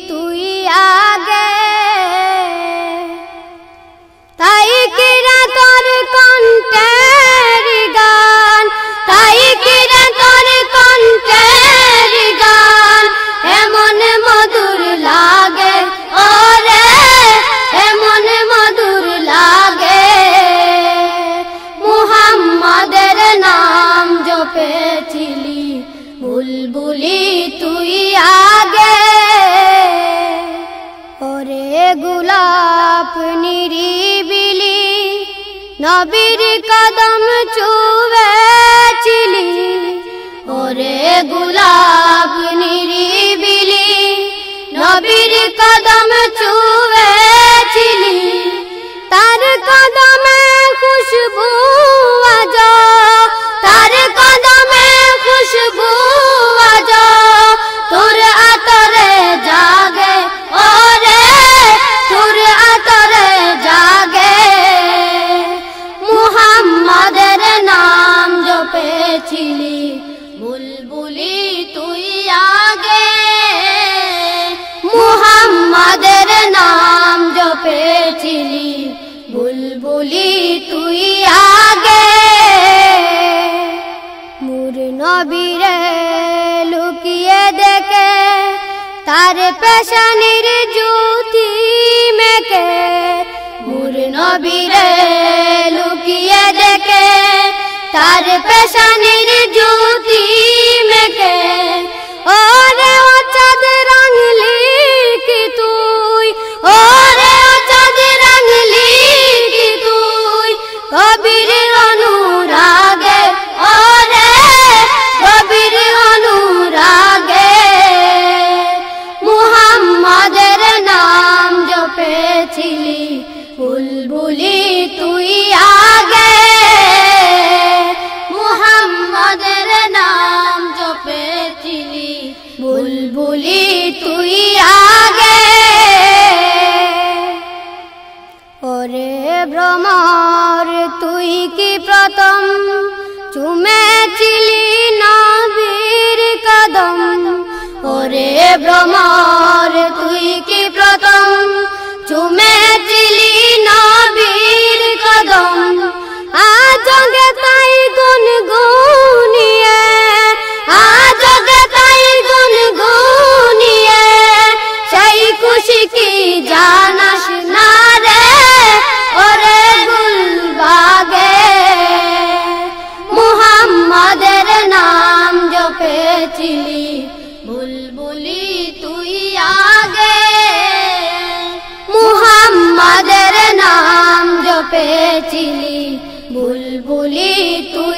তুই আগে তাই কিরা তোর কণ্ঠের গান তাই কিরা তোর কণ্ঠের গান এমন মধুর লাগে ওরে এমন মধুর লাগে মুহাম্মাদের নাম জপেছিলি বুলবুলি তুই আগে ওরে গোলাপ নিরিবিলি নবীর কদম চুবেছিলি ওরে গোলাপ নিরিবিলি নবীর কদম চুবেছিলি তার কদমে খুশবু আজ তার কদমে খুশবু আজ তোর আতরে জাগে ওরে তোর আতরে জাগে মুহাম্মাদের নাম জপেছিলি বুলবুলি তুই আগে মুহাম্মাদের নাম জপেছিলি বুলবুলি তুই আগে মুর নবীরে লুকিয়ে দেখে তার পেশানির জ্যোতি মেকে মুর নবীরে লুকিয়ে দেখে তার পেশানির জ্যোতি মেকে ওরে ও চাঁদ রাঙলি কি তুই ওরে ও চাঁদ রাঙলি কি তুই কবির অনুরাগে ওরে কবির অনুরাগে মুহাম্মাদের নাম জপেছিলি বুলবুলি তুই আগে মুহাম্মাদের নাম জপেছিলি বুলবুলি তুই আগে ওরে ভ্রমর তুই কি প্রথম চুমেছিলি নবীর কদম ওরে ভ্রমর তুই কি প্রথম চুমেছিলি নবীর কদম আজ গে তাই গুনগুনিয়ে আজ গে তাই গুনগুনিয়ে সেই খুশি কি জানাস না রে ওরে গুলবাগে মুহাম্মাদের নাম জপেছিলি বুলবুলি তুই আগে মুহাম্মাদের নাম জপেছিলি বুলবুলি তুই